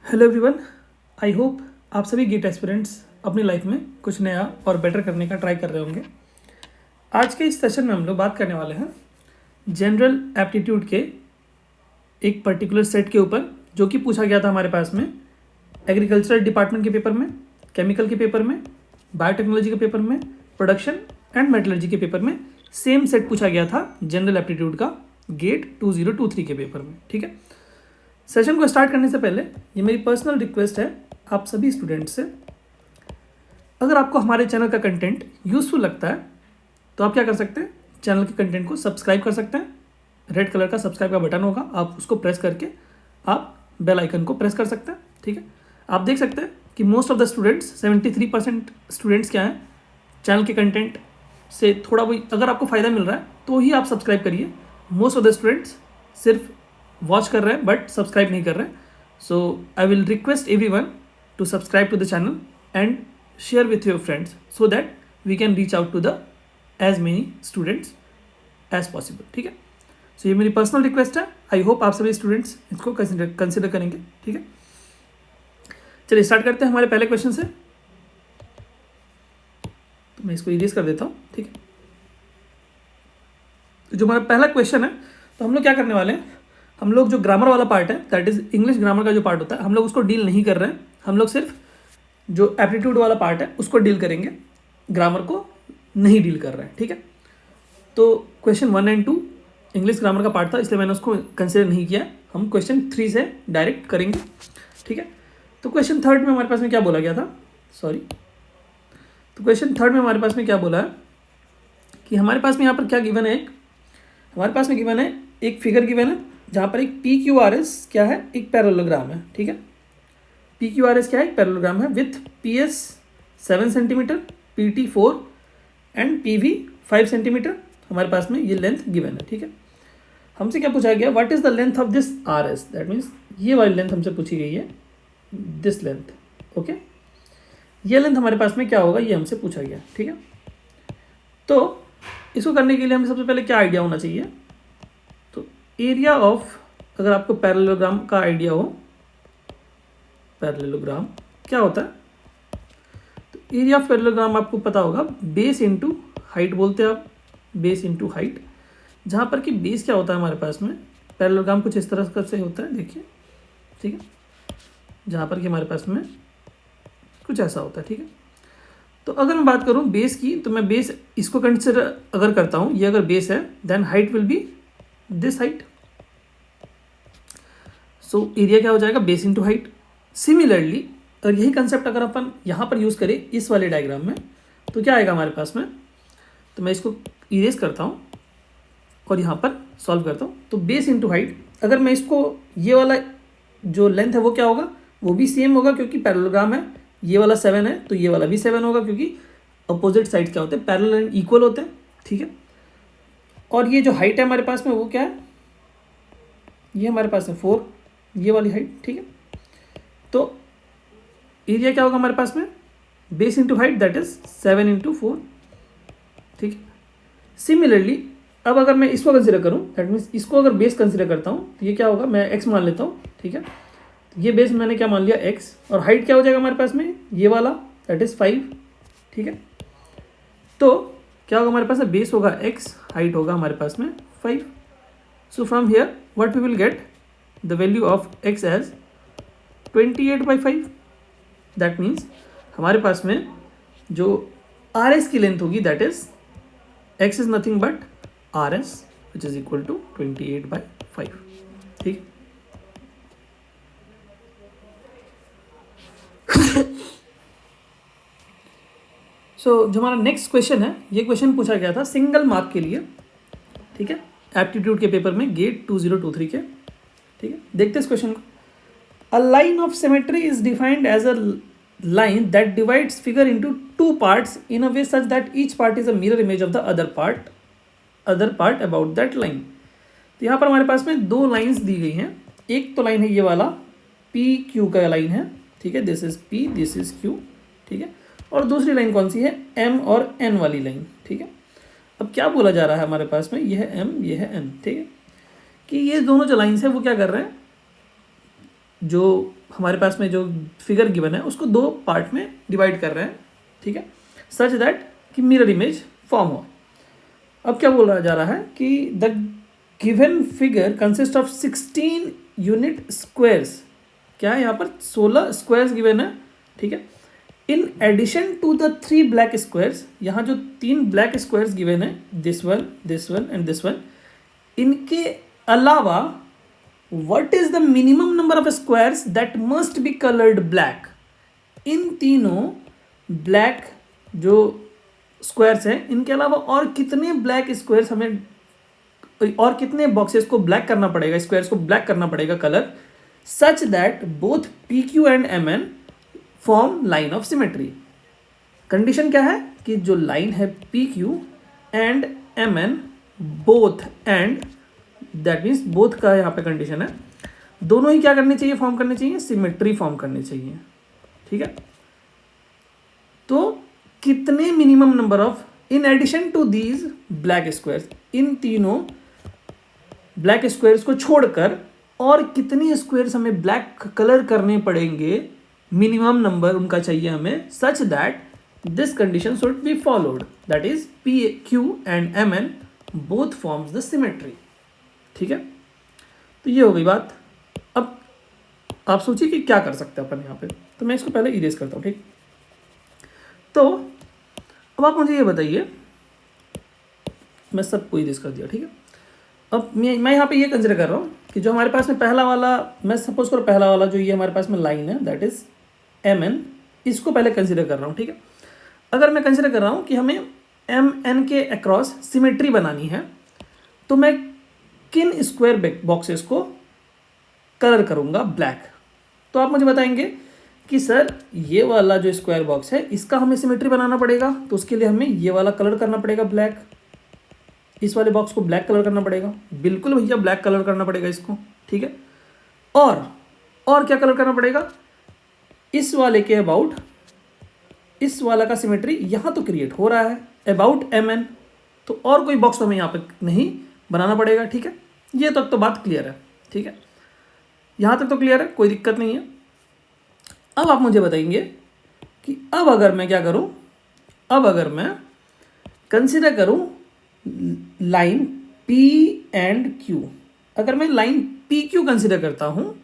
Hello everyone, I hope आप सभी gate aspirants अपनी लाइफ में कुछ नया और बेटर करने का ट्राई कर रहे होंगे। आज के इस सेशन में हम लोग बात करने वाले हैं जनरल एप्टीट्यूड के एक पर्टिकुलर सेट के ऊपर, जो कि पूछा गया था हमारे पास में एग्रीकल्चरल डिपार्टमेंट के पेपर में, केमिकल के पेपर में, बायोटेक्नोलॉजी के पेपर में, प्रोडक्शन एंड मेटलर्जी के पेपर में। सेम सेट पूछा गया था जनरल एप्टीट्यूड का गेट 2023 के पेपर में। ठीक है, सेशन को स्टार्ट करने से पहले ये मेरी पर्सनल रिक्वेस्ट है आप सभी स्टूडेंट्स से, अगर आपको हमारे चैनल का कंटेंट यूज़फुल लगता है तो आप क्या कर सकते हैं, चैनल के कंटेंट को सब्सक्राइब कर सकते हैं। रेड कलर का सब्सक्राइब का बटन होगा, आप उसको प्रेस करके आप बेल आइकन को प्रेस कर सकते हैं। ठीक है, आप देख सकते हैं कि most of the students 73% students क्या हैं, चैनल के कंटेंट से थोड़ा भी अगर आपको फ़ायदा मिल रहा है तो ही आप सब्सक्राइब करिए। मोस्ट ऑफ द स्टूडेंट्स सिर्फ वॉच कर रहे हैं बट सब्सक्राइब नहीं कर रहे हैं। So I will request everyone to subscribe to the channel and share with your friends so that we can reach out to the as many students as possible. ठीक है, सो ये मेरी पर्सनल रिक्वेस्ट है। I hope आप सभी students इसको consider करेंगे। ठीक है, चलिए स्टार्ट करते हैं हमारे पहले क्वेश्चन से। तो मैं इसको इरेज कर देता हूँ। ठीक है, तो जो हमारा पहला क्वेश्चन है, तो हम लोग क्या करने वाले हैं, हम लोग जो ग्रामर वाला पार्ट है, दैट इज इंग्लिश ग्रामर का जो पार्ट होता है, हम लोग उसको डील नहीं कर रहे हैं। हम लोग सिर्फ जो एप्टीट्यूड वाला पार्ट है उसको डील करेंगे, ग्रामर को नहीं डील कर रहे हैं। ठीक है, तो क्वेश्चन 1 और 2 इंग्लिश ग्रामर का पार्ट था, इसलिए मैंने उसको कंसिडर नहीं किया। हम क्वेश्चन 3 से डायरेक्ट करेंगे। ठीक है, तो क्वेश्चन 3 में हमारे पास में क्या बोला गया था, तो क्वेश्चन 3 में हमारे पास में क्या बोला है कि हमारे पास में यहाँ पर क्या गिवन है, हमारे पास में गिवन है एक फिगर गिवन है जहाँ पर एक पी क्यू आर एस क्या है, एक पैरेललोग्राम है। ठीक है, पी क्यू आर एस क्या है, एक पैरेललोग्राम है with P S 7 centimetre, P T 4 and P V 5 centimetre. हमारे पास में ये लेंथ गिवन है। ठीक है, हमसे क्या पूछा गया, what is the length of this R S, that means ये वाली लेंथ हमसे पूछी गई है, दिस लेंथ। ओके, ये लेंथ हमारे पास में क्या होगा, ये हमसे पूछा गया। ठीक है, तो इसको करने के लिए हमें सबसे पहले क्या आइडिया होना चाहिए, एरिया ऑफ, अगर आपको पैरेललोग्राम का आइडिया हो, पैरेललोग्राम क्या होता है, तो एरिया ऑफ पैरेललोग्राम आपको पता होगा, बेस इनटू हाइट बोलते हैं आप, बेस इनटू हाइट। जहाँ पर कि बेस क्या होता है हमारे पास में, पैरेललोग्राम कुछ इस तरह से होता है, देखिए। ठीक है, जहाँ पर कि हमारे पास में कुछ ऐसा होता है। ठीक है, तो अगर मैं बात करूँ बेस की, तो मैं बेस इसको कंसिडर अगर करता हूँ, ये अगर बेस है, then height will be this height. So area क्या हो जाएगा, बेस इंटू हाइट। सिमिलरली और यही कंसेप्ट अगर अपन यहाँ पर यूज़ करें इस वाले डायग्राम में, तो क्या आएगा हमारे पास में, तो मैं इसको इरेज करता हूँ और यहाँ पर सॉल्व करता हूँ। तो बेस इंटू हाइट, अगर मैं इसको, ये वाला जो लेंथ है वो क्या होगा, वो भी सेम होगा क्योंकि पैरेललोग्राम है। ये वाला 7 है तो ये वाला भी 7 होगा, क्योंकि अपोजिट साइड क्या होते हैं, पैरेलल एंड इक्वल होते हैं। ठीक है, और ये जो हाइट है हमारे पास में वो क्या है, ये हमारे पास है 4, ये वाली हाइट। ठीक है, तो एरिया क्या होगा हमारे पास में, base into height, that is 7 into 4। ठीक है, सिमिलरली अब अगर मैं इसको कंसिडर करूं, दैट मीन्स इसको अगर बेस कंसिडर करता हूं, तो ये क्या होगा, मैं एक्स मान लेता हूं। ठीक है, तो ये बेस मैंने क्या मान लिया, एक्स, और हाइट क्या हो जाएगा हमारे पास में, ये वाला, दैट इज 5। ठीक है, तो क्या होगा हमारे पास में, बेस होगा एक्स, हाइट होगा हमारे पास में 5। So from here what we will get, the value of x as 28/5। That means हमारे पास में जो आर एस की लेंथ होगी, that is x is nothing but R S which is equal to 28/5। ठीक, सो जो हमारा नेक्स्ट क्वेश्चन है, ये क्वेश्चन पूछा गया था सिंगल मार्क के लिए। ठीक है, एप्टीट्यूड के पेपर में गेट 2023 के। ठीक है, देखते हैं इस क्वेश्चन को। A line of symmetry is defined as a line that divides figure into 2 parts in a way such that each part is a mirror image of the other part about that line. तो यहाँ पर हमारे पास में 2 lines दी गई हैं। एक तो लाइन है ये वाला पी क्यू का लाइन है। ठीक है, this is P, this is Q. ठीक है, और दूसरी लाइन कौन सी है, एम और एन वाली लाइन। ठीक है, अब क्या बोला जा रहा है हमारे पास में, ये है एम, ये है एन। ठीक है, कि ये दोनों जो लाइन्स हैं वो क्या कर रहे हैं, जो हमारे पास में जो फिगर गिवन है उसको दो पार्ट में डिवाइड कर रहे हैं, ठीक है, सच दैट कि मिरर इमेज फॉर्म हो। अब क्या बोला जा रहा है कि the given figure consist of 16 unit squares. क्या है यहाँ पर 16 स्क्वायर्स गिवन है, ठीक है। In addition to the 3 black squares, यहाँ जो 3 ब्लैक स्क्वायर्स गिवन है, this one and this one, इनके अलावा what is the minimum number of squares that must be coloured black. इन तीनों ब्लैक जो स्क्वायर्स हैं इनके अलावा और कितने ब्लैक स्क्वायर्स हमें, और कितने बॉक्सेस को ब्लैक करना पड़ेगा, स्क्वायर्स को ब्लैक करना पड़ेगा colour, such that both P Q and M N form line of symmetry. Condition क्या है कि जो लाइन है P Q and M N both, and that means both का यहाँ पे कंडीशन है, दोनों ही क्या करनी चाहिए, फॉर्म करनी चाहिए, सिमेट्री फॉर्म करनी चाहिए, ठीक है। तो कितने minimum number of, in addition to these black squares, इन तीनों ब्लैक स्क्वायर्स को छोड़कर और कितनी स्क्वायर्स हमें ब्लैक कलर करने पड़ेंगे, मिनिमम नंबर उनका चाहिए हमें, such that this condition should be followed, that is P Q and M N both forms the symmetry, ठीक है। तो ये हो गई बात। अब आप सोचिए कि क्या कर सकते हैं अपन यहाँ पे, तो मैं इसको पहले इरेज करता हूँ, ठीक। तो अब आप मुझे ये बताइए, मैं सबको इरेज कर दिया, ठीक है। अब मैं यहाँ पे ये कंसिडर कर रहा हूँ कि जो हमारे पास में पहला वाला, मैं सपोज करो पहला वाला जो ये हमारे पास में लाइन है दैट इज एम एन, इसको पहले कंसिडर कर रहा हूँ, ठीक है। अगर मैं कंसिडर कर रहा हूँ कि हमें एम एन के अक्रॉस सिमेट्री बनानी है, तो मैं किन स्क्वायर बॉक्सेस को कलर करूँगा ब्लैक। तो आप मुझे बताएंगे कि सर ये वाला जो स्क्वायर बॉक्स है इसका हमें सिमेट्री बनाना पड़ेगा, तो उसके लिए हमें ये वाला कलर करना पड़ेगा ब्लैक, इस वाले बॉक्स को ब्लैक कलर करना पड़ेगा, बिल्कुल भैया ब्लैक कलर करना पड़ेगा इसको, ठीक है। और क्या कलर करना पड़ेगा, इस वाले के अबाउट, इस वाला का सिमेट्री यहाँ तो क्रिएट हो रहा है अबाउट एम एन, तो और कोई बॉक्स तो हमें यहाँ पे नहीं बनाना पड़ेगा, ठीक है। ये तक तो बात क्लियर है, ठीक है, यहाँ तक तो क्लियर है, कोई दिक्कत नहीं है। अब आप मुझे बताएंगे कि अब अगर मैं क्या करूँ, अब अगर मैं कंसिडर करूँ लाइन P एंड Q, अगर मैं लाइन पी क्यू कंसिडर करता हूँ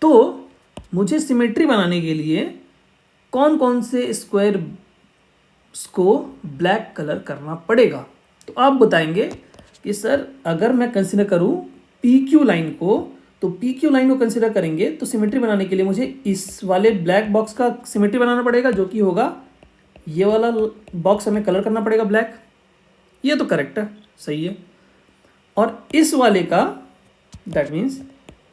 तो मुझे सिमेट्री बनाने के लिए कौन कौन से स्क्वायर को ब्लैक कलर करना पड़ेगा। तो आप बताएंगे कि सर अगर मैं कंसिडर करूँ पी क्यू लाइन को, तो पी क्यू लाइन को कंसिडर करेंगे तो सिमेट्री बनाने के लिए मुझे इस वाले ब्लैक बॉक्स का सिमेट्री बनाना पड़ेगा, जो कि होगा ये वाला बॉक्स हमें कलर करना पड़ेगा ब्लैक, ये तो करेक्ट है, सही है। और इस वाले का दैट मीन्स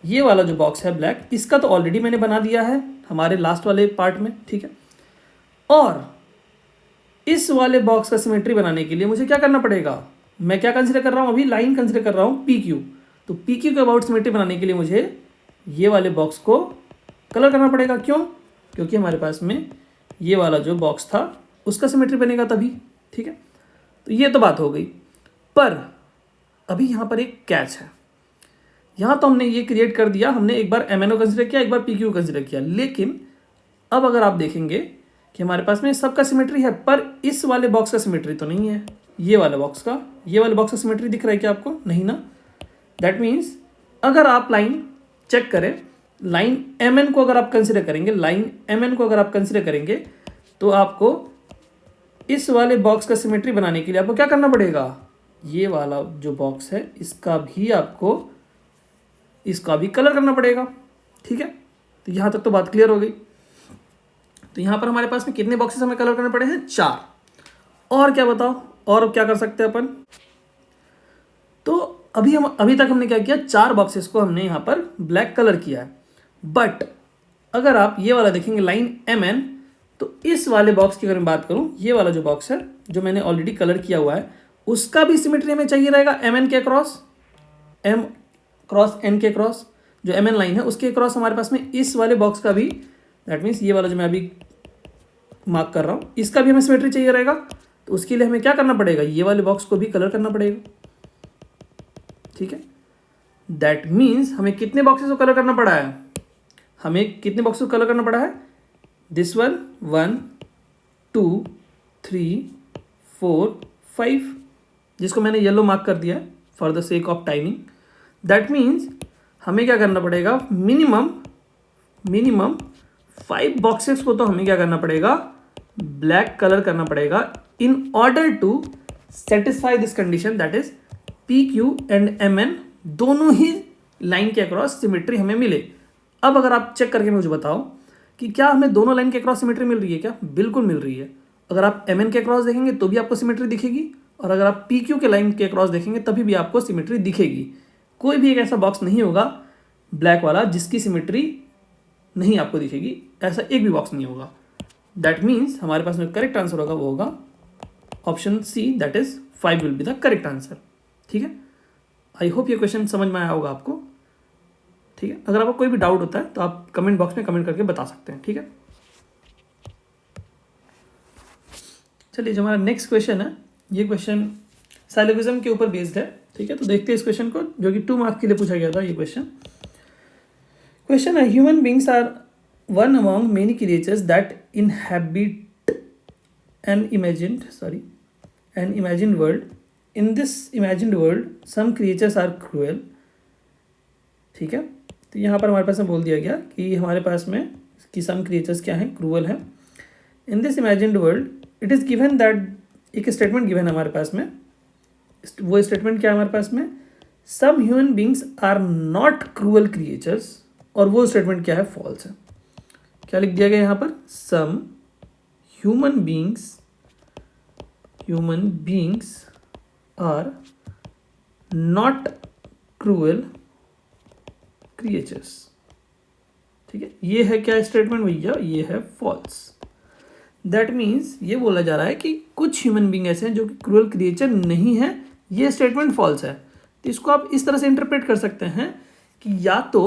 ये वाला जो बॉक्स है ब्लैक, इसका तो ऑलरेडी मैंने बना दिया है हमारे लास्ट वाले पार्ट में, ठीक है। और इस वाले बॉक्स का सिमेट्री बनाने के लिए मुझे क्या करना पड़ेगा, मैं क्या कंसिडर कर रहा हूँ अभी, लाइन कंसिडर कर रहा हूँ पी क्यू, तो पी क्यू के अबाउट सिमेट्री बनाने के लिए मुझे ये वाले बॉक्स को कलर करना पड़ेगा, क्यों, क्योंकि हमारे पास में ये वाला जो बॉक्स था उसका सिमेट्री बनेगा तभी, ठीक है। तो ये तो बात हो गई, पर अभी यहाँ पर एक कैच है। यहाँ तो हमने ये क्रिएट कर दिया, हमने एक बार एम एन ओ कंसिडर किया, एक बार पी क्यू कंसिडर किया, लेकिन अब अगर आप देखेंगे कि हमारे पास में सबका सिमेट्री है, पर इस वाले बॉक्स का सिमेट्री तो नहीं है, ये वाले बॉक्स का सिमेट्री दिख रहा है क्या आपको, नहीं ना। दैट मीन्स अगर आप लाइन चेक करें, लाइन एम एन को अगर आप कंसिडर करेंगे, लाइन एम एन को अगर आप कंसिडर करेंगे, तो आपको इस वाले बॉक्स का सिमेट्री बनाने के लिए आपको क्या करना पड़ेगा, ये वाला जो बॉक्स है इसका भी कलर करना पड़ेगा, ठीक है। तो यहाँ तक तो बात क्लियर हो गई। तो यहाँ पर हमारे पास में कितने बॉक्सेस हमें कलर करने पड़े हैं, 4। और क्या बताओ, और क्या कर सकते हैं अपन। तो अभी तक हमने क्या किया, 4 बॉक्सेस को हमने यहाँ पर ब्लैक कलर किया है। बट अगर आप ये वाला देखेंगे लाइन एम एन, तो इस वाले बॉक्स की अगर मैं बात करूँ, ये वाला जो बॉक्स है जो मैंने ऑलरेडी कलर किया हुआ है, उसका भी सिमेट्री हमें चाहिए रहेगा एम एन के क्रॉस, एम क्रॉस एन के क्रॉस, जो एम एन लाइन है उसके क्रॉस हमारे पास में इस वाले बॉक्स का भी, दैट मीन्स ये वाला जो मैं अभी मार्क कर रहा हूँ, इसका भी हमें सिमेट्री चाहिए रहेगा। तो उसके लिए हमें क्या करना पड़ेगा, ये वाले बॉक्स को भी कलर करना पड़ेगा, ठीक है। दैट मीन्स हमें कितने बॉक्सेस को कलर करना पड़ा है, हमें कितने बॉक्स को कलर करना पड़ा है? दिस वन 1 2 3 4 5, जिसको मैंने येलो मार्क कर दिया है for the sake of timing. That means हमें क्या करना पड़ेगा, मिनिमम 5 बॉक्सेस को तो हमें क्या करना पड़ेगा, ब्लैक कलर करना पड़ेगा in order to satisfy this condition, that is P Q and M N दोनों ही लाइन के अक्रॉस सिमेट्री हमें मिले। अब अगर आप चेक करके मुझे बताओ कि क्या हमें दोनों लाइन के अक्रॉस सिमेट्री मिल रही है क्या? बिल्कुल मिल रही है। अगर आप एम एन के अक्रॉस देखेंगे तो भी आपको सिमेट्री दिखेगी, और अगर आप पी क्यू के लाइन के अक्रॉस देखेंगे तभी भी आपको सिमेट्री दिखेगी। कोई भी एक ऐसा बॉक्स नहीं होगा ब्लैक वाला जिसकी सिमेट्री नहीं आपको दिखेगी, ऐसा एक भी बॉक्स नहीं होगा। दैट मीन्स हमारे पास में करेक्ट आंसर होगा वो होगा option C, that is 5 will be the correct answer. ठीक है, आई होप ये क्वेश्चन समझ में आया होगा आपको। ठीक है, अगर आपको कोई भी डाउट होता है तो आप कमेंट बॉक्स में कमेंट करके बता सकते हैं। ठीक है, चलिए जो हमारा नेक्स्ट क्वेश्चन है, ये क्वेश्चन साइलोगिज्म के ऊपर बेस्ड है। ठीक है, तो देखते हैं इस क्वेश्चन को, जो कि 2 मार्क्स के लिए पूछा गया था। ये क्वेश्चन है, human beings are one among many creatures that inhabit an imagined world. In this imagined world, some creatures are cruel. ठीक है, तो यहाँ पर हमारे पास में बोल दिया गया कि हमारे पास में कि some creatures क्या हैं, क्रूअल हैं। In this imagined world, it is given that एक स्टेटमेंट गिवन है हमारे पास में। वो स्टेटमेंट क्या है हमारे पास में, some human beings are not cruel creatures, और वो स्टेटमेंट क्या है, फॉल्स है। क्या लिख दिया गया यहाँ पर, some human beings are not cruel creatures। ठीक है, ये है क्या स्टेटमेंट भैया, ये है फॉल्स। दैट मीन्स ये बोला जा रहा है कि कुछ ह्यूमन बींग ऐसे हैं जो कि क्रूअल क्रिएचर नहीं है, ये स्टेटमेंट फॉल्स है। तो इसको आप इस तरह से इंटरप्रेट कर सकते हैं कि या तो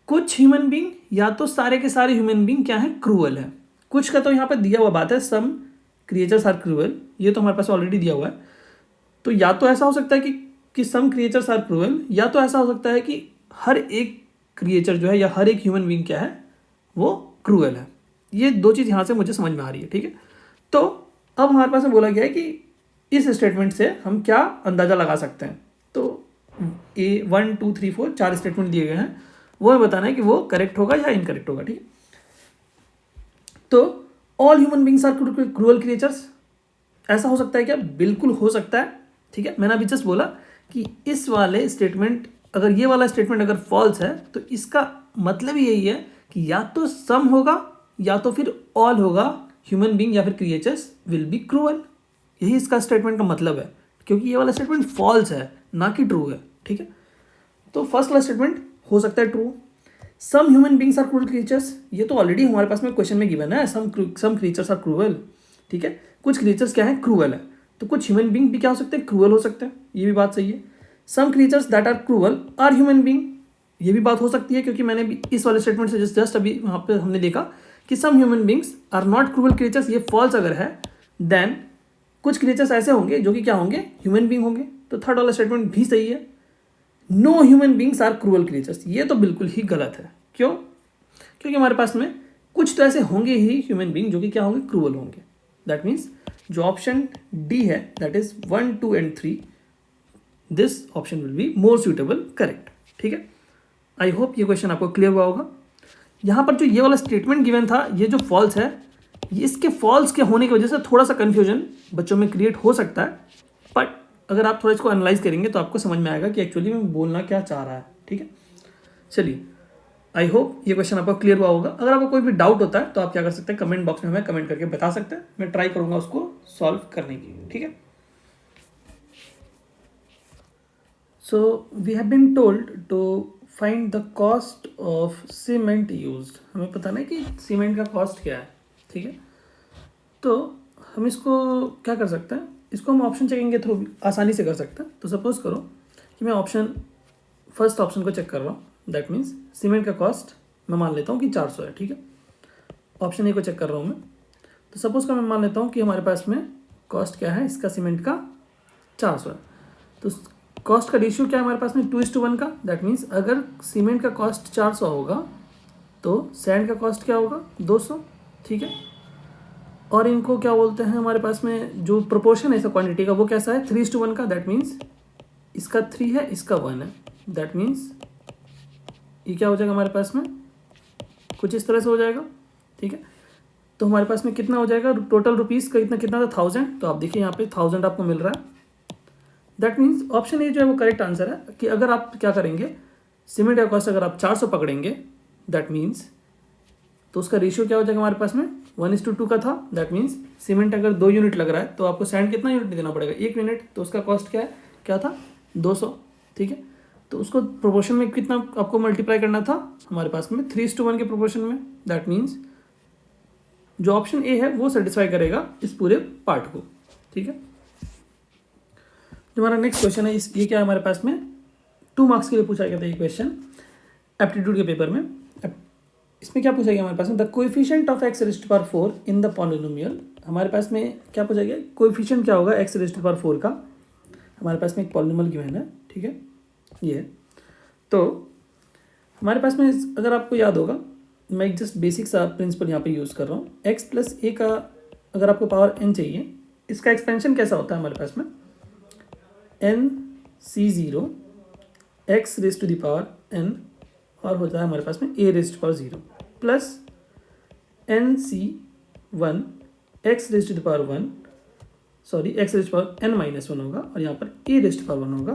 कुछ ह्यूमन बींग या तो सारे के सारे ह्यूमन बींग क्या है, क्रूअल है। कुछ का तो यहाँ पर दिया हुआ बात है, सम क्रिएचर्स आर क्रूअल, ये तो हमारे पास ऑलरेडी दिया हुआ है। तो या तो ऐसा हो सकता है कि सम क्रिएचर्स आर क्रूअल, या तो ऐसा हो सकता है कि हर एक क्रिएचर जो है या हर एक ह्यूमन बींग क्या है, वो क्रूअल है। ये दो चीज़ यहाँ से मुझे समझ में आ रही है। ठीक है, तो अब हमारे पास में बोला गया है कि इस स्टेटमेंट से हम क्या अंदाज़ा लगा सकते हैं। तो 1 2 3 4 4 स्टेटमेंट दिए गए हैं, वो हमें बताना है कि वो करेक्ट होगा या इनकरेक्ट होगा। ठीक है, तो all human beings are cruel creatures, ऐसा हो सकता है क्या? बिल्कुल हो सकता है। ठीक है, मैंने अभी जस्ट बोला कि इस वाले स्टेटमेंट, अगर ये वाला स्टेटमेंट अगर फॉल्स है तो इसका मतलब ही यही है कि या तो सम होगा या तो फिर ऑल होगा, ह्यूमन बींग या फिर क्रिएचर्स विल बी क्रूअल। यही इसका स्टेटमेंट का मतलब है, क्योंकि ये वाला स्टेटमेंट फॉल्स है ना कि ट्रू है। ठीक है, तो फर्स्ट वाला स्टेटमेंट हो सकता है true. Some human beings are cruel creatures, ये तो ऑलरेडी हमारे पास में क्वेश्चन में गिवन है, सम क्रिएचर्स आर क्रूअल। ठीक है, कुछ क्रिएचर्स क्या है, क्रूअल है, तो कुछ ह्यूमन बींग भी क्या हो सकते हैं, क्रूअल हो सकते हैं, ये भी बात सही है। Some creatures that are cruel are human being, ये भी बात हो सकती है, क्योंकि मैंने भी इस वाले स्टेटमेंट से जस्ट अभी वहाँ पे हमने देखा कि some human beings are not cruel creatures, ये फॉल्स अगर है, देन कुछ क्रिएचर्स ऐसे होंगे जो कि क्या होंगे, ह्यूमन बींग होंगे। तो थर्ड वाला स्टेटमेंट भी सही है, no human beings are cruel creatures, ये तो बिल्कुल ही गलत है। क्यों? क्योंकि हमारे पास में कुछ तो ऐसे होंगे ही ह्यूमन बींग जो कि क्या होंगे, क्रूअल होंगे। दैट मीन्स जो ऑप्शन डी है, that is 1 2 and 3, this option will be more suitable correct. ठीक है, आई होप ये क्वेश्चन आपको क्लियर हुआ होगा। यहाँ पर जो ये वाला स्टेटमेंट गिवन था, ये जो फॉल्स है, इसके फॉल्स के होने की वजह से थोड़ा सा कन्फ्यूजन बच्चों में क्रिएट हो सकता है, बट अगर आप थोड़ा इसको एनालाइज करेंगे तो आपको समझ में आएगा कि एक्चुअली मैं बोलना क्या चाह रहा है। ठीक है, चलिए आई होप ये क्वेश्चन आपको क्लियर हुआ होगा। अगर आपको कोई भी डाउट होता है तो आप क्या कर सकते हैं, कमेंट बॉक्स में हमें कमेंट करके बता सकते हैं, मैं ट्राई करूंगा उसको सॉल्व करने की। ठीक है, so we have been told to find the cost of cement used, हमें पता नहीं कि सीमेंट का कॉस्ट क्या है। ठीक है, तो हम इसको क्या कर सकते हैं, इसको हम ऑप्शन चेकिंग के थ्रू आसानी से कर सकते हैं। तो सपोज करो कि मैं फर्स्ट ऑप्शन को चेक कर रहा हूँ, दैट मीन्स सीमेंट का कॉस्ट मैं मान लेता हूँ कि 400 है। ठीक है, ऑप्शन ए को चेक कर रहा हूँ मैं, तो सपोज का मैं मान लेता हूँ कि हमारे पास में कॉस्ट क्या है इसका, सीमेंट का 400 है। तो कॉस्ट का रेशियो क्या है हमारे पास में, 2:1 का। दैट मीन्स अगर सीमेंट का कॉस्ट 400 होगा तो सैंड का कॉस्ट क्या होगा 200, ठीक है। और इनको क्या बोलते हैं, हमारे पास में जो प्रोपोर्शन है ऐसा क्वांटिटी का वो कैसा है 3:1 का, दैट मीन्स इसका 3 है इसका 1 है, दैट मीन्स ये क्या हो जाएगा हमारे पास में कुछ इस तरह से हो जाएगा, ठीक है। तो हमारे पास में कितना हो जाएगा टोटल रुपीज़ का, कितना था 1000, तो आप देखिए यहाँ पे 1000 आपको मिल रहा है। दैट मीन्स ऑप्शन ए जो है वो करेक्ट आंसर है कि अगर आप क्या करेंगे सीमेंट का कॉस्ट अगर आप 400 पकड़ेंगे, दैट मीन्स तो उसका रेशियो क्या हो जाएगा हमारे पास में 1:2 का था। दैट मीन्स सीमेंट अगर 2 यूनिट लग रहा है तो आपको सैंड कितना यूनिट देना पड़ेगा 1 यूनिट, तो उसका कॉस्ट क्या था 200, ठीक है। तो उसको प्रोपोर्शन में कितना आपको मल्टीप्लाई करना था हमारे पास में 3:1 के प्रोपोर्शन में। दैट मीन्स जो ऑप्शन ए है वो सेटिस्फाई करेगा इस पूरे पार्ट को, ठीक है। जो हमारा नेक्स्ट क्वेश्चन है ये क्या है हमारे पास में 2 मार्क्स के लिए पूछा गया था ये क्वेश्चन एप्टीट्यूड के पेपर में। इसमें क्या पूछा गया हमारे पास में the coefficient of x⁴ in the polynomial. हमारे पास में क्या पूछा गया कोएफिशिएंट क्या होगा x⁴ का, हमारे पास में एक पॉलिनोमियल गिवन है, ठीक है। ये तो हमारे पास में अगर आपको याद होगा मैं एक जस्ट बेसिक सा प्रिंसिपल यहाँ पे यूज़ कर रहा हूँ। x+a का अगर आपको पावर n चाहिए, इसका एक्सपेंशन कैसा होता है हमारे पास में nc0 x⁴n और होता है हमारे पास में a⁴0 plus nc1 x⁴1 sorry x⁴n-1 होगा और यहाँ पर a⁴1 होगा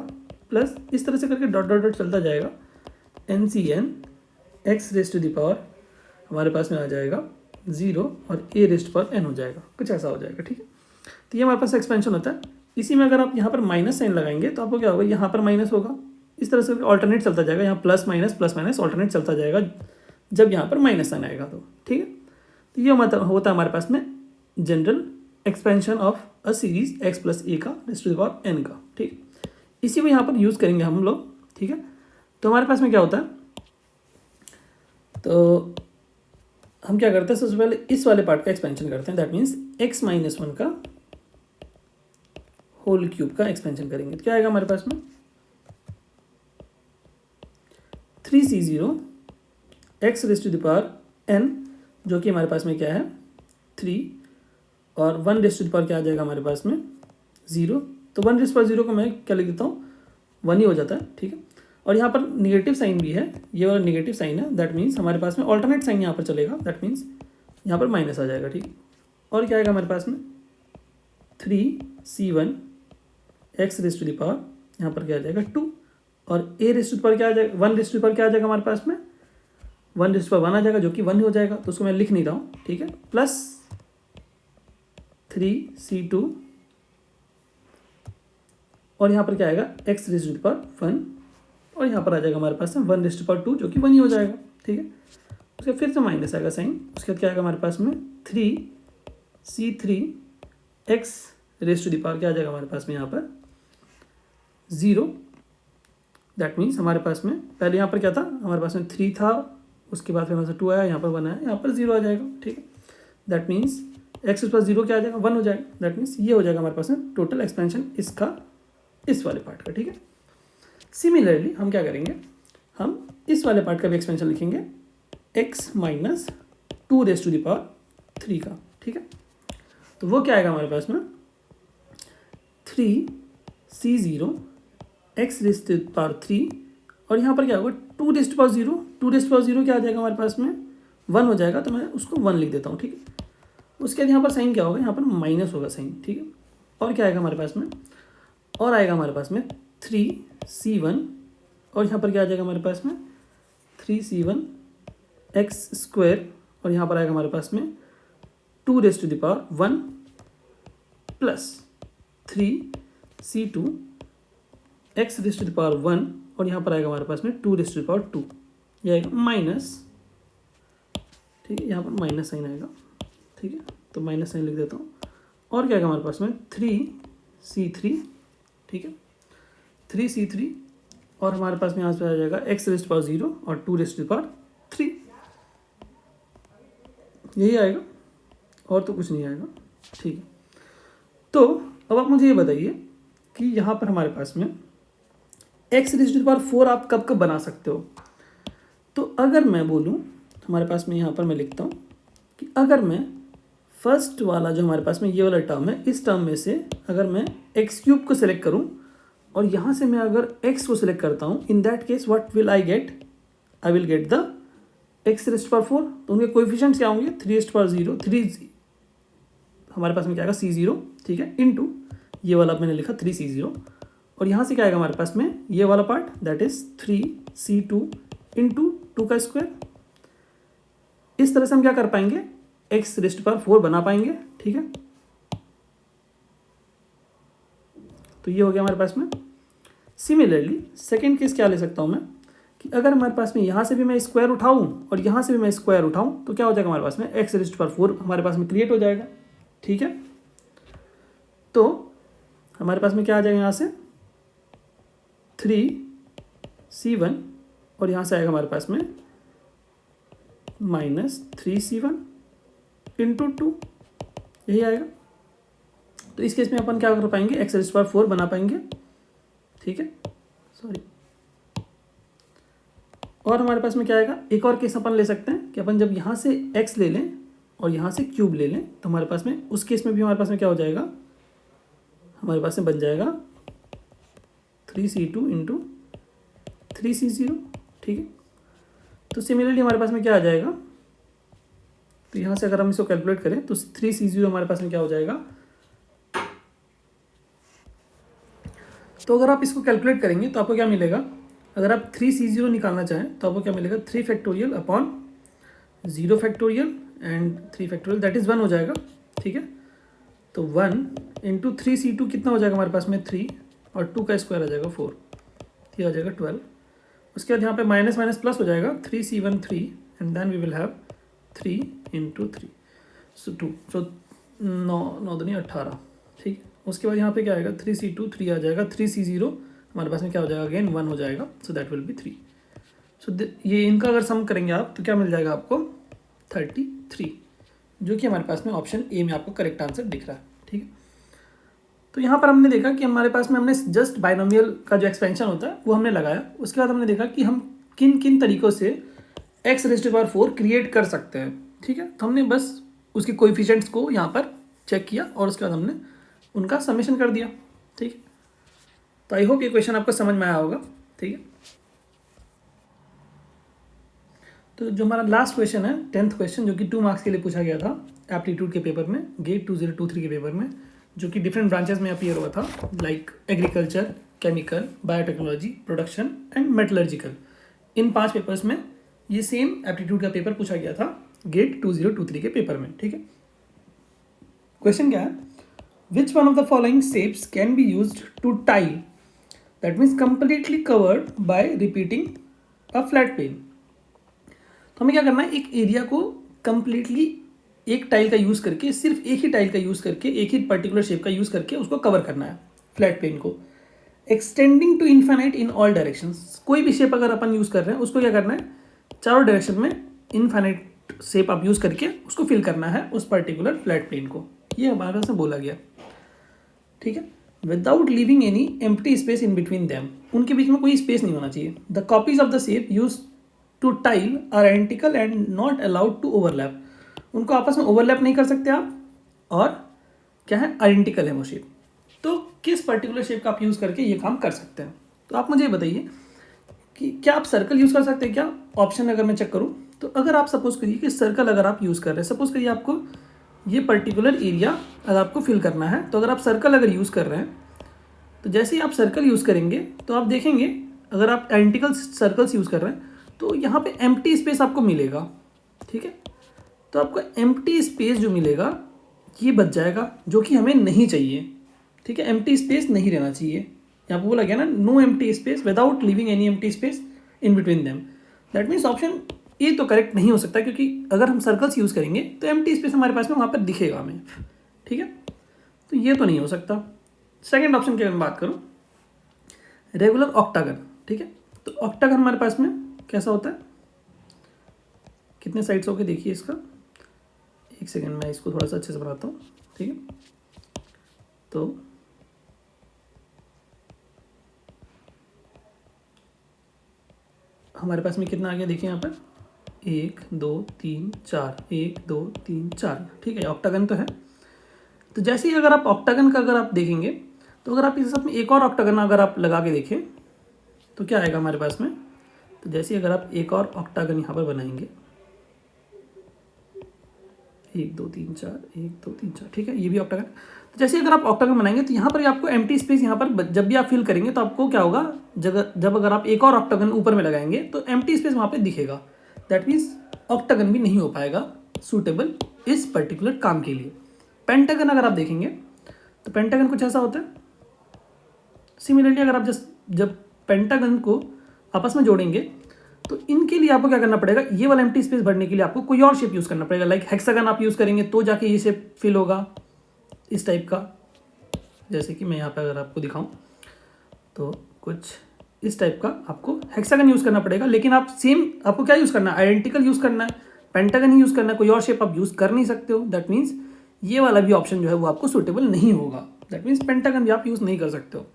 प्लस इस तरह से करके डॉट डॉट डॉट चलता जाएगा ncn x⁴ हमारे पास में आ जाएगा 0 और a⁴n हो जाएगा, कुछ ऐसा हो जाएगा, ठीक है। तो ये हमारे पास एक्सपेंशन होता है। इसी में अगर आप यहाँ पर माइनस साइन लगाएंगे तो आपको क्या होगा यहाँ पर माइनस होगा, इस तरह से ऑल्टरनेट चलता जाएगा, यहाँ प्लस माइनस ऑल्टरनेट चलता जाएगा जब यहाँ पर माइनस साइन आएगा तो, ठीक है। तो ये होता है हमारे पास में general expansion of a series x+a का n का, ठीक। इसी को यहाँ पर यूज़ करेंगे हम लोग, ठीक है। तो हमारे पास में क्या होता है, तो हम क्या करते हैं सबसे पहले इस वाले पार्ट का एक्सपेंशन करते हैं, दैट मीन्स x-1 का होल क्यूब का एक्सपेंशन करेंगे। तो क्या आएगा हमारे पास में 3c0 x⁴n जो कि हमारे पास में क्या है 3 और 1⁴ क्या आ जाएगा हमारे पास में 0। तो 1⁴0 को मैं क्या लिख देता हूँ 1 ही हो जाता है, ठीक है। और यहाँ पर निगेटिव साइन भी है, ये वाला निगेटिव साइन है, दैट मीन्स हमारे पास में ऑल्टरनेट साइन यहाँ पर चलेगा, दैट मीन्स यहाँ पर माइनस आ जाएगा, ठीक है। और क्या आएगा हमारे पास में 3c1 x⁴ यहाँ पर क्या आ जाएगा 2 और a⁴ क्या आ जाएगा 1⁴ क्या आ जाएगा हमारे पास में 1⁴1 आ जाएगा जो कि 1 हो जाएगा, तो उसको मैं लिख नहीं रहा हूँ, ठीक है। प्लस 3c2 और यहाँ पर क्या आएगा x⁴1 और यहाँ पर आ जाएगा हमारे पास में 1⁴2 जो कि 1 ही हो जाएगा, ठीक है। उसके फिर से माइनस आएगा साइन, उसके बाद क्या आएगा हमारे पास में 3c3 x⁴ क्या आ जाएगा हमारे पास में यहाँ पर 0। दैट मीन्स हमारे पास में पहले यहाँ पर क्या था हमारे पास में 3 था, उसके बाद फिर हमारे पास 2 आया, यहाँ पर 1 आया, यहाँ पर 0 आ जाएगा, ठीक है। दैट मीन्स x⁴0 क्या आ जाएगा 1 हो जाएगा, दैट मीन्स ये हो जाएगा हमारे पास में टोटल एक्सपेंशन इसका इस वाले पार्ट का, ठीक है। सिमिलरली हम क्या करेंगे, हम इस वाले पार्ट का भी एक्सपेंशन लिखेंगे x-2⁴ का, ठीक है। तो वो क्या आएगा हमारे पास में 3c0 x⁴ और यहाँ पर क्या होगा 2⁴0 क्या आ जाएगा हमारे पास में 1 हो जाएगा, तो मैं उसको 1 लिख देता हूँ, ठीक है। उसके बाद यहाँ पर साइन क्या होगा, यहाँ पर माइनस होगा साइन, ठीक है। और क्या आएगा हमारे पास में, और आएगा हमारे पास में 3c1 और यहाँ पर क्या आ जाएगा हमारे पास में 3c1 x² और यहाँ पर आएगा हमारे पास में 2⁴1 प्लस 3c2 x⁴1 और यहाँ पर आएगा हमारे पास में 2⁴2, ये आएगा माइनस, ठीक है। यहाँ पर माइनस साइन आएगा, ठीक है, तो माइनस साइन लिख देता हूँ। और क्या आएगा हमारे पास में 3c3, ठीक है, 3c3 और हमारे पास में यहाँ पे आ जाएगा x⁴0 और 2⁵, यही आएगा और तो कुछ नहीं आएगा, ठीक है। तो अब आप मुझे ये बताइए कि यहाँ पर हमारे पास में x⁴ आप कब कब बना सकते हो। तो अगर मैं बोलूँ हमारे पास में यहाँ पर मैं लिखता हूँ कि अगर मैं फर्स्ट वाला जो हमारे पास में ये वाला टर्म है, इस टर्म में से अगर मैं एक्स क्यूब को सिलेक्ट करूँ और यहाँ से मैं अगर एक्स को सिलेक्ट करता हूँ, in that case what will I get, I will get the x raised power 4। तो उनके कोएफिशिएंट्स क्या होंगे, 3 रेस्ट पावर 0, 3 हमारे पास में क्या आएगा C0, ठीक है, इनटू ये वाला मैंने लिखा 3C0, और यहाँ से क्या आएगा हमारे पास में ये वाला part, that is 3C2 into 2 का स्क्वायर। इस तरह से हम क्या कर पाएंगे, एक्स रेस्ट पावर 4 बना पाएंगे, ठीक है। तो ये हो गया हमारे पास में। सिमिलरली सेकेंड केस क्या ले सकता हूँ मैं कि अगर हमारे पास में यहाँ से भी मैं स्क्वायर उठाऊँ और यहाँ से भी मैं स्क्वायर उठाऊँ तो क्या हो जाएगा हमारे पास में, एक्स रेस्ट पावर 4 हमारे पास में क्रिएट हो जाएगा, ठीक है। तो हमारे पास में क्या आ जाएगा, यहाँ से 3C1 और यहाँ से आएगा हमारे पास में -3C1 इंटू 2, यही आएगा। तो इस केस में अपन क्या कर पाएंगे, एक्स रेस्ट पावर 4 बना पाएंगे, ठीक है, सॉरी। और हमारे पास में क्या आएगा, एक और केस अपन ले सकते हैं कि अपन जब यहाँ से x ले लें और यहाँ से क्यूब ले लें तो हमारे पास में उस केस में भी हमारे पास में क्या हो जाएगा, हमारे पास में बन जाएगा 3C2 इंटू 3C0, ठीक है। तो सिमिलरली हमारे पास में क्या आ जाएगा, तो यहाँ से अगर हम इसको कैलकुलेट करें तो 3C0 हमारे पास में क्या हो जाएगा, तो अगर आप इसको कैलकुलेट करेंगे तो आपको क्या मिलेगा, अगर आप 3C0 निकालना चाहें तो आपको क्या मिलेगा, 3 factorial upon 0 factorial and 3 factorial, that is 1 हो जाएगा, ठीक है। तो 1 इंटू 3C2 कितना हो जाएगा हमारे पास में 3 और 2 का स्क्वायर आ जाएगा 4, ये आ जाएगा 12। उसके बाद यहाँ पे माइनस माइनस प्लस हो जाएगा, 3C1 3 and then we will have 3 into 3 so 2, so 9 दूनी 18, ठीक है। उसके बाद यहाँ पे क्या आएगा, 3C2 3 आ जाएगा, 3C0 हमारे पास में क्या हो जाएगा, अगेन 1 हो जाएगा, सो दैट विल बी 3। सो ये इनका अगर सम करेंगे आप तो क्या मिल जाएगा आपको 33, जो कि हमारे पास में ऑप्शन ए में आपको करेक्ट आंसर दिख रहा है, ठीक है। तो यहाँ पर हमने देखा कि हमारे पास में हमने जस्ट बाइनोमियल का जो एक्सपेंशन होता है वो हमने लगाया। उसके बाद हमने देखा कि हम किन किन तरीक़ों से x raise to power 4 create कर सकते हैं, ठीक है। तो हमने बस उसके कोएफिशिएंट्स को यहाँ पर चेक किया और उसके बाद हमने उनका समेशन कर दिया, ठीक है। तो आई होप ये क्वेश्चन आपको समझ में आया होगा, ठीक है। तो जो हमारा लास्ट क्वेश्चन है 10th क्वेश्चन, जो कि 2 मार्क्स के लिए पूछा गया था एप्टीट्यूड के पेपर में, गेट 2023 के पेपर में, जो कि डिफरेंट ब्रांचेस में अपीयर हुआ था, like agriculture, chemical, biotechnology, production and metallurgical. In 5 papers में ये सेम एप्टीट्यूड का पेपर पूछा गया था गेट 2023 के पेपर में, ठीक है। क्वेश्चन क्या है, which one of the following shapes can be used to tile, that means completely covered by repeating a flat plane. तो हमें क्या करना है, एक एरिया को कंप्लीटली एक टाइल का यूज़ करके, सिर्फ एक ही टाइल का यूज़ करके, एक ही पर्टिकुलर शेप का यूज़ करके उसको कवर करना है, फ्लैट प्लेन को, extending to infinite in all directions. कोई भी शेप अगर अपन यूज़ कर रहे हैं उसको क्या करना है, चारों डायरेक्शन में इन्फाइनाइट शेप आप यूज़ करके उसको फिल करना है उस पर्टिकुलर फ्लैट प्लेन को, ये हमारे से बोला गया, ठीक है। Without living any empty space in between them, उनके बीच में कोई स्पेस नहीं होना चाहिए। The copies of the shape use to tile are identical and not allowed to overlap, उनको आपस में ओवरलैप नहीं कर सकते आप, और क्या है, आइडेंटिकल है वो शेप। तो किस पर्टिकुलर शेप का आप यूज़ करके ये काम कर सकते हैं, तो आप मुझे बताइए कि क्या आप सर्कल यूज़ कर सकते हैं क्या। ऑप्शन अगर मैं चेक करूँ तो अगर आप सपोज करिए कि सर्कल अगर आप यूज़ कर रहे हैं, सपोज करिए आपको ये पर्टिकुलर एरिया अगर आपको फिल करना है, तो अगर आप सर्कल अगर यूज़ कर रहे हैं तो जैसे ही आप सर्कल यूज़ करेंगे तो आप देखेंगे अगर आप आइडेंटिकल सर्कल्स यूज़ कर रहे हैं तो यहाँ पे एम्प्टी स्पेस आपको मिलेगा, ठीक है। तो आपको एम्प्टी स्पेस जो मिलेगा ये बच जाएगा, जो कि हमें नहीं चाहिए, ठीक है। एम्प्टी स्पेस नहीं रहना चाहिए, यहाँ पे बोला गया ना, no empty space without living any empty space in between them. That means option A तो करेक्ट नहीं हो सकता, क्योंकि अगर हम सर्कल्स यूज़ करेंगे तो एम्प्टी स्पेस हमारे पास में वहाँ पर दिखेगा हमें, ठीक है। तो ये तो नहीं हो सकता। सेकेंड ऑप्शन की अगर मैं बात करूँ, रेगुलर ऑक्टागन, ठीक है। तो ऑक्टागन हमारे पास में कैसा होता है, कितने साइड्स हो गए देखिए इसका, एक सेकेंड मैं इसको थोड़ा सा अच्छे से बनाता हूँ, ठीक है। तो हमारे पास में कितना आ गया देखिए यहाँ पर 1 2 3 4, 1 2 3 4, ठीक है, ऑक्टागन तो है। तो जैसे ही अगर आप ऑक्टागन का अगर आप देखेंगे तो अगर आप इस साथ में एक और ऑक्टागन अगर आप लगा के देखें तो क्या आएगा हमारे पास में। तो जैसे ही अगर आप एक और ऑक्टागन यहाँ पर बनाएंगे, 1 2 3 4, 1 2 3 4, ठीक है, ये भी ऑक्टागन। तो जैसे अगर आप ऑक्टागन बनाएंगे तो यहाँ पर आपको एम्प्टी स्पेस यहाँ पर जब भी आप फिल करेंगे तो आपको क्या होगा, जब अगर आप एक और ऑक्टागन ऊपर में लगाएंगे तो एम्प्टी स्पेस वहाँ पे दिखेगा। दैट मीन्स ऑक्टागन भी नहीं हो पाएगा सूटेबल इस पर्टिकुलर काम के लिए। पेंटागन अगर आप देखेंगे तो पेंटागन कुछ ऐसा होता है। सिमिलरली अगर आप जब पेंटागन को आपस में जोड़ेंगे तो इनके लिए आपको क्या करना पड़ेगा, ये वाला एम्प्टी स्पेस भरने के लिए आपको कोई और शेप यूज़ करना पड़ेगा। लाइक हेक्सागन आप यूज़ करेंगे तो जाके ये शेप फिल होगा इस टाइप का। जैसे कि मैं यहाँ पे अगर आपको दिखाऊं तो कुछ इस टाइप का आपको हेक्सागन यूज़ करना पड़ेगा। लेकिन आप सेम आपको क्या यूज़ करना है, आइडेंटिकल यूज़ करना है, पेंटागन ही यूज़ करना है, कोई और शेप आप यूज़ कर नहीं सकते हो। दैट मीन्स ये वाला भी ऑप्शन जो है वो आपको सूटेबल नहीं होगा। दैट मीन्स पेंटागन भी आप यूज़ नहीं कर सकते हो।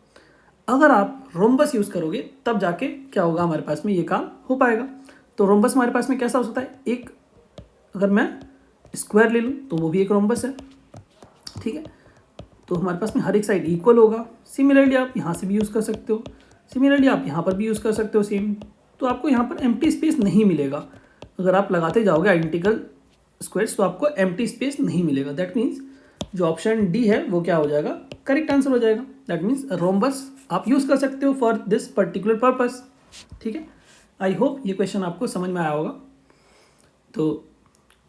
अगर आप रोम्बस यूज़ करोगे तब जाके क्या होगा, हमारे पास में ये काम हो पाएगा। तो रोम्बस हमारे पास में कैसा हो सकता है, एक अगर मैं स्क्वायर ले लूँ तो वो भी एक रोम्बस है, ठीक है। तो हमारे पास में हर एक साइड इक्वल होगा। सिमिलरली आप यहाँ से भी यूज़ कर सकते हो, सिमिलरली आप यहाँ पर भी यूज़ कर सकते हो सेम। तो आपको यहाँ पर एम्प्टी स्पेस नहीं मिलेगा। अगर आप लगाते जाओगे आइडेंटिकल स्क्वायर्स तो आपको एम्प्टी स्पेस नहीं मिलेगा। दैट मीन्स जो ऑप्शन डी है वो क्या हो जाएगा, करेक्ट आंसर हो जाएगा। दैट मीन्स रोम्बस आप यूज़ कर सकते हो फॉर दिस पर्टिकुलर पर्पस, ठीक है। आई होप ये क्वेश्चन आपको समझ में आया होगा। तो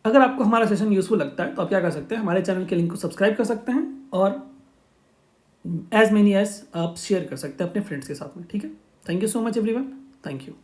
अगर आपको हमारा सेशन यूजफुल लगता है तो आप क्या कर सकते हैं, हमारे चैनल के लिंक को सब्सक्राइब कर सकते हैं और एज मेनी एज आप शेयर कर सकते हैं अपने फ्रेंड्स के साथ में, ठीक है। Thank you so much everyone, thank you.